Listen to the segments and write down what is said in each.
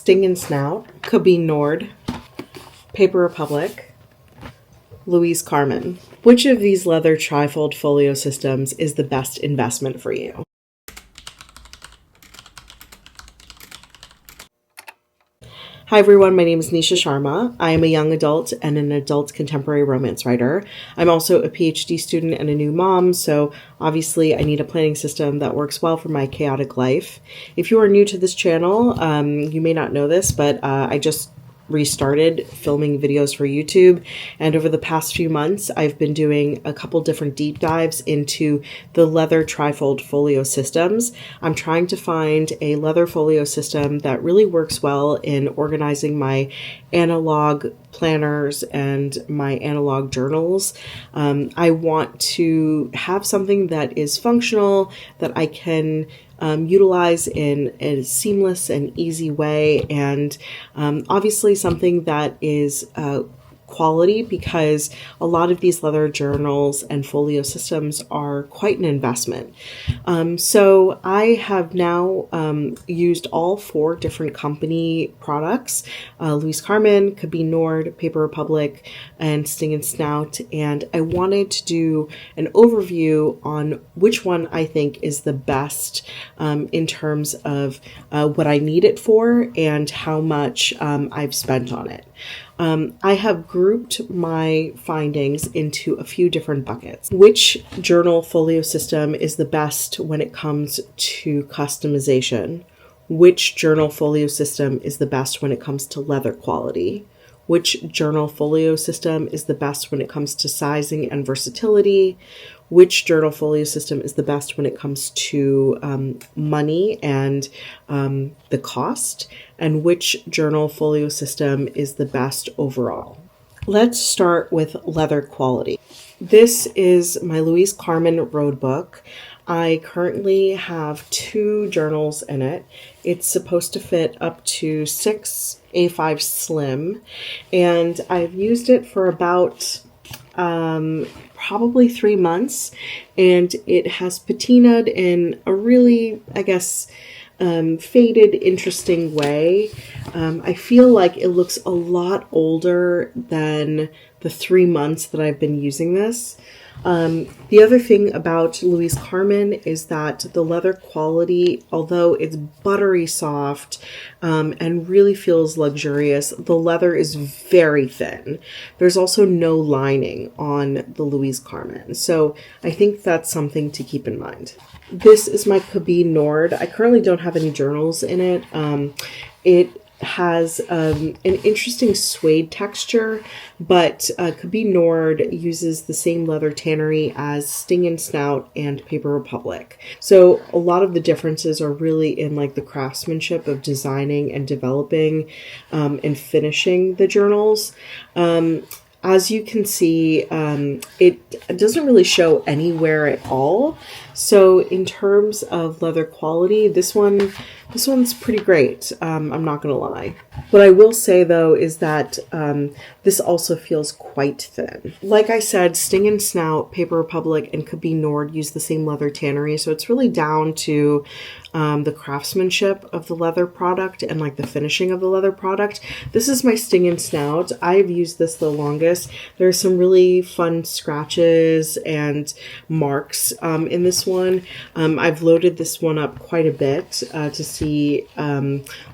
Sting & Snout, Cabine Nord, Paper Republic, Louise Carmen. Which of these leather trifold folio systems is the best investment for you? Hi everyone, my name is Nisha Sharma. I am a young adult and an adult contemporary romance writer. I'm also a PhD student and a new mom, so obviously I need a planning system that works well for my chaotic life. If you are new to this channel, you may not know this, but I just restarted filming videos for YouTube, and over the past few months I've been doing a couple different deep dives into the leather trifold folio systems. I'm trying to find a leather folio system that really works well in organizing my analog planners and my analog journals. I want to have something that is functional, that I can utilize in a seamless and easy way, and obviously something that is quality, because a lot of these leather journals and folio systems are quite an investment. So I have now used all 4 different company products, Louise Carmen, Cabine Nord, Paper Republic, and Sting & Snout, and I wanted to do an overview on which one I think is the best in terms of what I need it for and how much I've spent on it. I have grouped my findings into a few different buckets. Which journal folio system is the best when it comes to customization? Which journal folio system is the best when it comes to leather quality? Which journal folio system is the best when it comes to sizing and versatility? Which journal folio system is the best when it comes to money and the cost? And which journal folio system is the best overall? Let's start with leather quality. This is my Louise Carmen road book. I currently have 2 journals in it. It's supposed to fit up to 6 A5 slim, and I've used it for about probably 3 months, and it has patinaed in a really, I guess, faded, interesting way. I feel like it looks a lot older than the 3 months that I've been using this. The other thing about Louise Carmen is that the leather quality, although it's buttery soft and really feels luxurious, the leather is very thin. There's also no lining on the Louise Carmen, so I think that's something to keep in mind. This is my Cabine Nord. I currently don't have any journals in it. It has an interesting suede texture, but Cabine Nord uses the same leather tannery as Sting & Snout and Paper Republic. So a lot of the differences are really in like the craftsmanship of designing and developing and finishing the journals. As you can see, it doesn't really show anywhere at all. So in terms of leather quality, this one's pretty great. I'm not gonna lie. What I will say though is that this also feels quite thin. Like I said, Sting & Snout, Paper Republic, and Cabine Nord use the same leather tannery, so it's really down to the craftsmanship of the leather product and like the finishing of the leather product. This is my Sting & Snout. I've used this the longest. There's some really fun scratches and marks in this one. I've loaded this one up quite a bit to see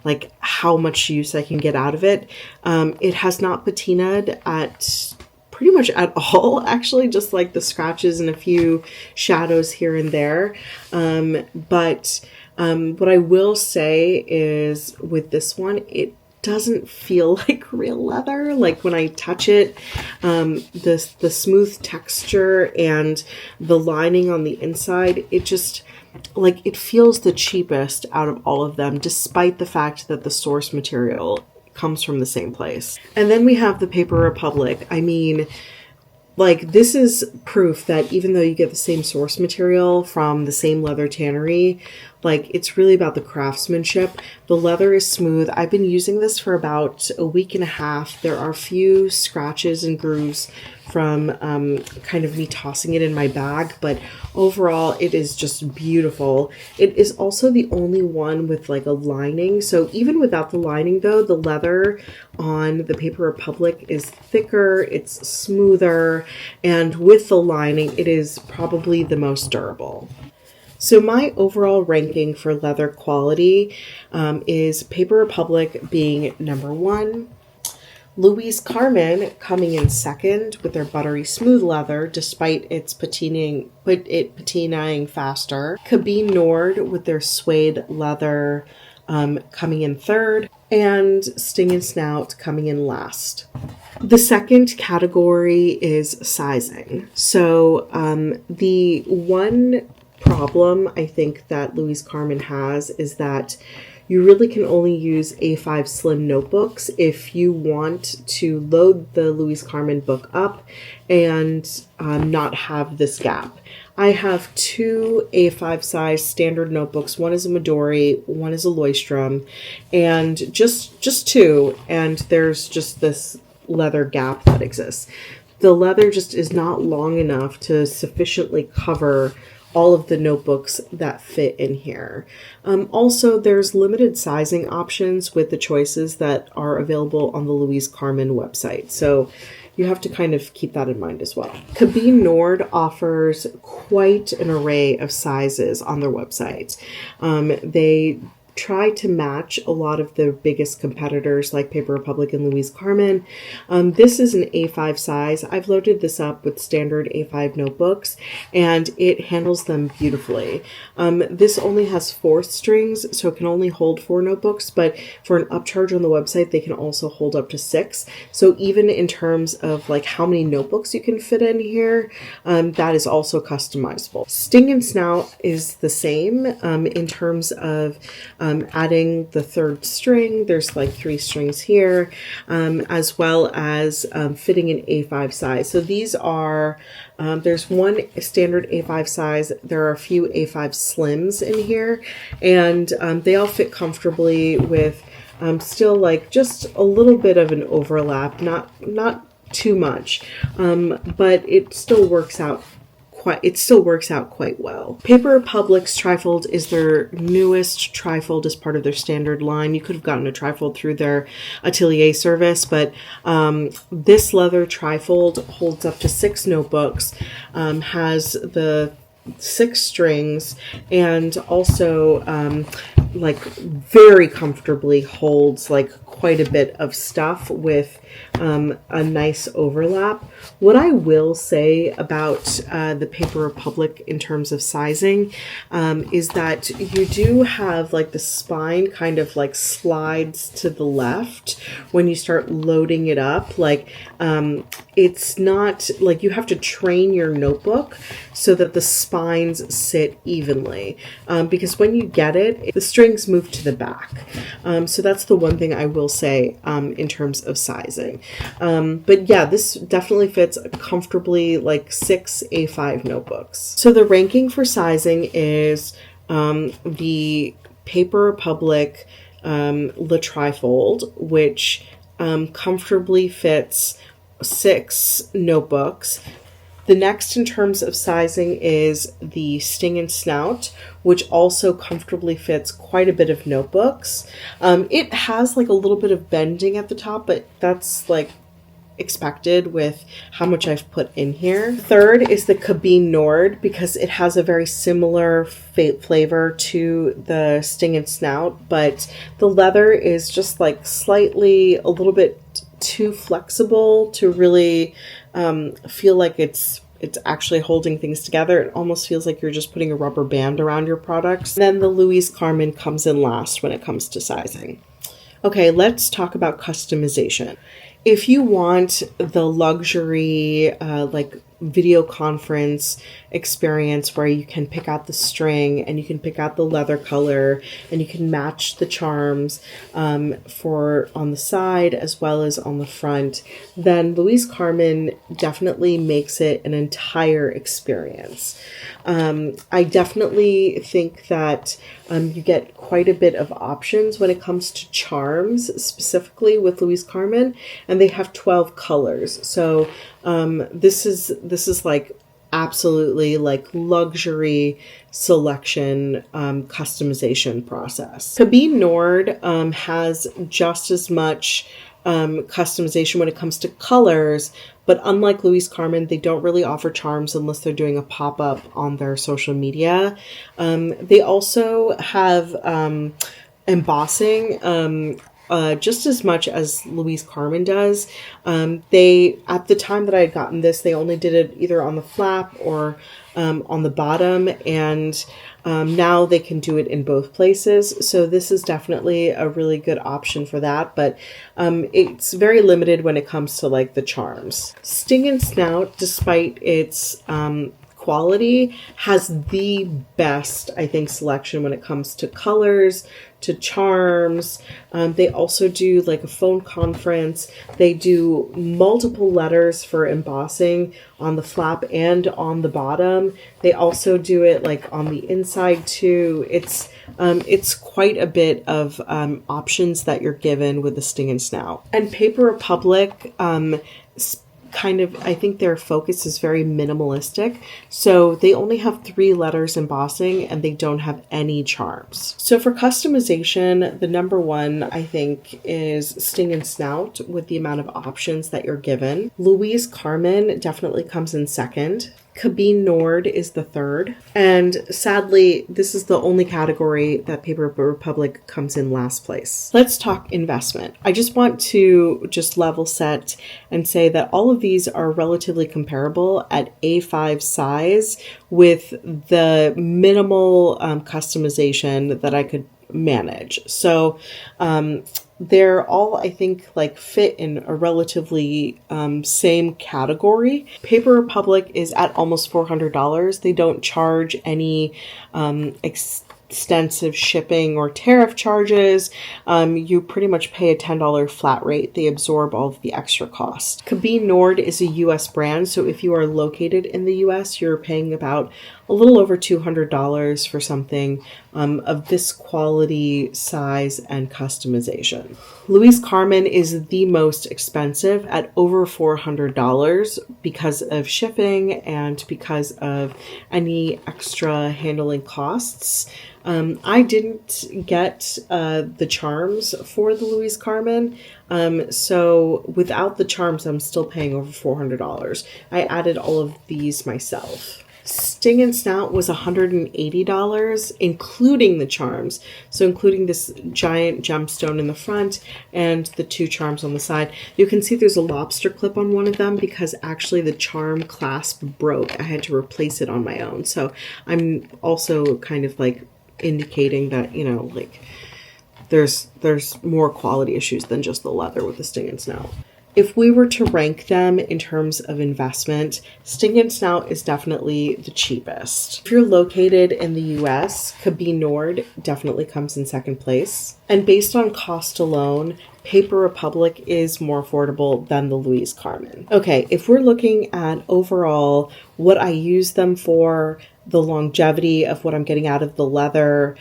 like how much use I can get out of it. It has not patinaed at pretty much at all, actually, just like the scratches and a few shadows here and there. But what I will say is with this one, it doesn't feel like real leather. Like when I touch it, the smooth texture and the lining on the inside, it just like it feels the cheapest out of all of them, despite the fact that the source material comes from the same place. And then we have the Paper Republic. I mean, like, this is proof that even though you get the same source material from the same leather tannery, Like, it's really about the craftsmanship. The leather is smooth. I've been using this for about a week and a half. There are a few scratches and grooves from kind of me tossing it in my bag, but overall it is just beautiful. It is also the only one with like a lining. So even without the lining though, the leather on the Paper Republic is thicker, it's smoother, and with the lining, it is probably the most durable. So my overall ranking for leather quality is Paper Republic being number 1, Louise Carmen coming in second with their buttery smooth leather despite its patinaing faster. Cabine Nord with their suede leather coming in third, and Sting and Snout coming in last. The second category is sizing. So the one problem I think that Louise Carmen has is that you really can only use A5 slim notebooks if you want to load the Louise Carmen book up and not have this gap. I have 2 A5 size standard notebooks. One is a Midori, one is a Leuchtturm, and just 2, and there's just this leather gap that exists. The leather just is not long enough to sufficiently cover all of the notebooks that fit in here. Also, there's limited sizing options with the choices that are available on the Louise Carmen website. So you have to kind of keep that in mind as well. Cabine Nord offers quite an array of sizes on their website. They try to match a lot of the biggest competitors like Paper Republic and Louise Carmen. This is an A5 size. I've loaded this up with standard A5 notebooks and it handles them beautifully. This only has 4 strings, so it can only hold 4 notebooks, but for an upcharge on the website, they can also hold up to 6. So even in terms of like how many notebooks you can fit in here, that is also customizable. Sting and Snout is the same in terms of adding the 3rd string. There's like 3 strings here, as well as fitting an A5 size. So these are, there's one standard A5 size. There are a few A5 slims in here, and they all fit comfortably with still like just a little bit of an overlap, not too much, but it still works out quite well. Paper Republic's trifold is their newest trifold as part of their standard line. You could have gotten a trifold through their Atelier service, but this leather trifold holds up to 6 notebooks, has the 6 strings, and also like very comfortably holds like quite a bit of stuff with a nice overlap. What I will say about the Paper Republic in terms of sizing is that you do have like the spine kind of like slides to the left when you start loading it up. Like it's not like you have to train your notebook so that the spines sit evenly, because when you get it, the strings move to the back. So that's the one thing I will say in terms of sizing. But yeah, this definitely fits comfortably like 6 A5 notebooks. So the ranking for sizing is the Paper Republic Le Trifold, which comfortably fits 6 notebooks. The next in terms of sizing is the Sting and Snout, which also comfortably fits quite a bit of notebooks. It has like a little bit of bending at the top, but that's like expected with how much I've put in here. Third is the Cabine Nord, because it has a very similar flavor to the Sting and Snout, but the leather is just like slightly a little bit too flexible to really feel like it's actually holding things together. It almost feels like you're just putting a rubber band around your products. Then the Louise Carmen comes in last when it comes to sizing. Okay, let's talk about customization. If you want the luxury, like video conference experience where you can pick out the string and you can pick out the leather color and you can match the charms for on the side as well as on the front, then Louise Carmen definitely makes it an entire experience. I definitely think that You get quite a bit of options when it comes to charms, specifically with Louise Carmen, and they have 12 colors. So this is like absolutely like luxury selection customization process. Cabine Nord has just as much customization when it comes to colors, but unlike Louise Carmen, they don't really offer charms unless they're doing a pop-up on their social media. They also have embossing just as much as Louise Carmen does. They, at the time that I had gotten this, they only did it either on the flap or on the bottom, and now they can do it in both places. So this is definitely a really good option for that, but it's very limited when it comes to like the charms. Sting and Snout, despite its quality, has the best, I think, selection when it comes to colors, to charms. They also do like a phone conference. They do multiple letters for embossing on the flap and on the bottom. They also do it like on the inside too. It's quite a bit of options that you're given with the Sting and Snout. And Paper Republic, kind of, I think their focus is very minimalistic. So they only have 3 letters embossing and they don't have any charms. So for customization, the number one, I think, is Sting and Snout with the amount of options that you're given. Louise Carmen definitely comes in second. Cabine Nord is the third. And sadly, this is the only category that Paper Republic comes in last place. Let's talk investment. I just want to just level set and say that all of these are relatively comparable at A5 size with the minimal customization that I could manage. So, they're all, I think, like fit in a relatively same category. Paper Republic is at almost $400. They don't charge any extensive shipping or tariff charges. You pretty much pay a $10 flat rate. They absorb all of the extra cost. Cabine Nord is a US brand, so if you are located in the US, you're paying about a little over $200 for something of this quality, size, and customization. Louise Carmen is the most expensive at over $400 because of shipping and because of any extra handling costs. I didn't get the charms for the Louise Carmen, so without the charms, I'm still paying over $400. I added all of these myself. Sting and Snout was $180, including the charms. So including this giant gemstone in the front and the 2 charms on the side. You can see there's a lobster clip on one of them because actually the charm clasp broke. I had to replace it on my own. So I'm also kind of like indicating that, you know, like there's more quality issues than just the leather with the Sting and Snout. If we were to rank them in terms of investment, Sting and Snout is definitely the cheapest. If you're located in the US, Cabine Nord definitely comes in second place. And based on cost alone, Paper Republic is more affordable than the Louise Carmen. Okay, if we're looking at overall what I use them for, the longevity of what I'm getting out of the leather,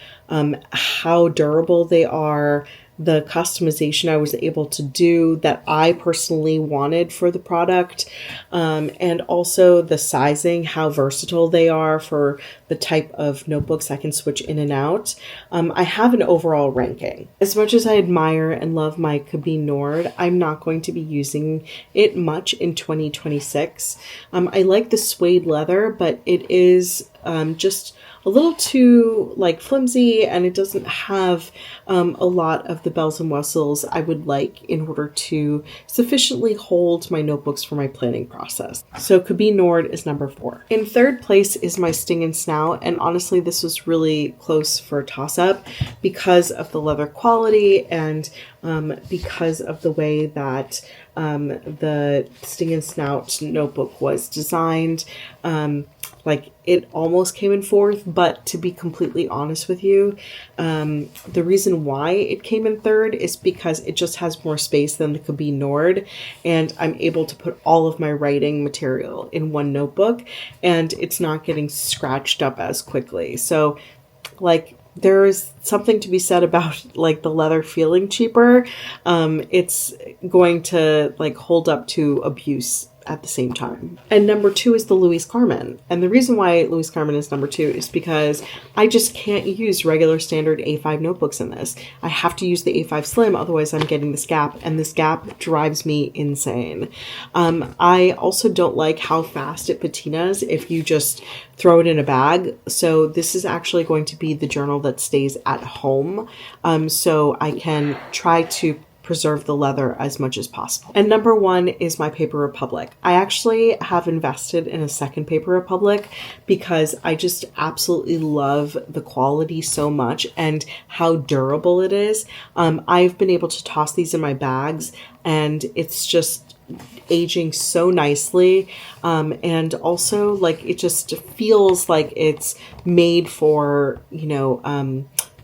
how durable they are, the customization I was able to do that I personally wanted for the product, and also the sizing, how versatile they are for the type of notebooks I can switch in and out. I have an overall ranking. As much as I admire and love my Cabine Nord, I'm not going to be using it much in 2026. I like the suede leather, but it is just a little too like flimsy, and it doesn't have a lot of the bells and whistles I would like in order to sufficiently hold my notebooks for my planning process. So Cabine Nord is number 4. In third place is my Sting and Snout, and honestly this was really close for a toss-up because of the leather quality and because of the way that the Sting and Snout notebook was designed. Like it almost came in fourth, but to be completely honest with you, the reason why it came in third is because it just has more space than the Cabine Nord, and I'm able to put all of my writing material in one notebook, and it's not getting scratched up as quickly. So like there's something to be said about like the leather feeling cheaper. It's going to like hold up to abuse at the same time. And number 2 is the Louise Carmen. And the reason why Louise Carmen is number 2 is because I just can't use regular standard A5 notebooks in this. I have to use the A5 Slim, otherwise I'm getting this gap, and this gap drives me insane. I also don't like how fast it patinas if you just throw it in a bag. So this is actually going to be the journal that stays at home. So I can try to preserve the leather as much as possible. And number 1 is my Paper Republic. I actually have invested in a second Paper Republic because I just absolutely love the quality so much and how durable it is. I've been able to toss these in my bags and it's just aging so nicely. And also like it just feels like it's made for,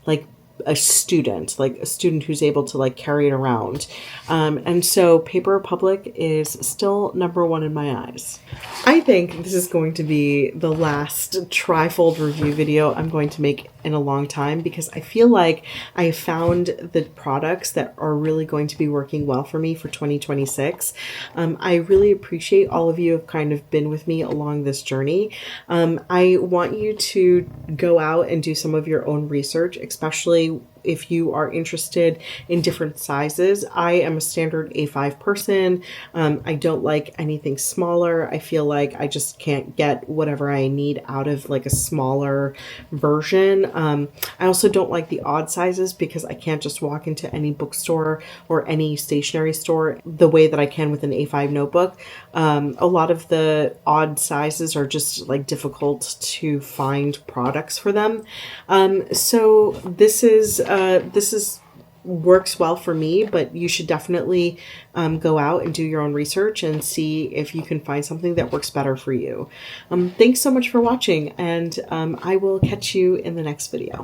like a student who's able to like carry it around. And so Paper Republic is still number 1 in my eyes. I think this is going to be the last trifold review video I'm going to make in a long time because I feel like I have found the products that are really going to be working well for me for 2026. I really appreciate all of you have kind of been with me along this journey. I want you to go out and do some of your own research, especially if you are interested in different sizes. I am a standard A5 person. I don't like anything smaller. I feel like I just can't get whatever I need out of like a smaller version. I also don't like the odd sizes because I can't just walk into any bookstore or any stationery store the way that I can with an A5 notebook. A lot of the odd sizes are just like difficult to find products for them. So this is works well for me, but you should definitely go out and do your own research and see if you can find something that works better for you. Thanks so much for watching, and I will catch you in the next video.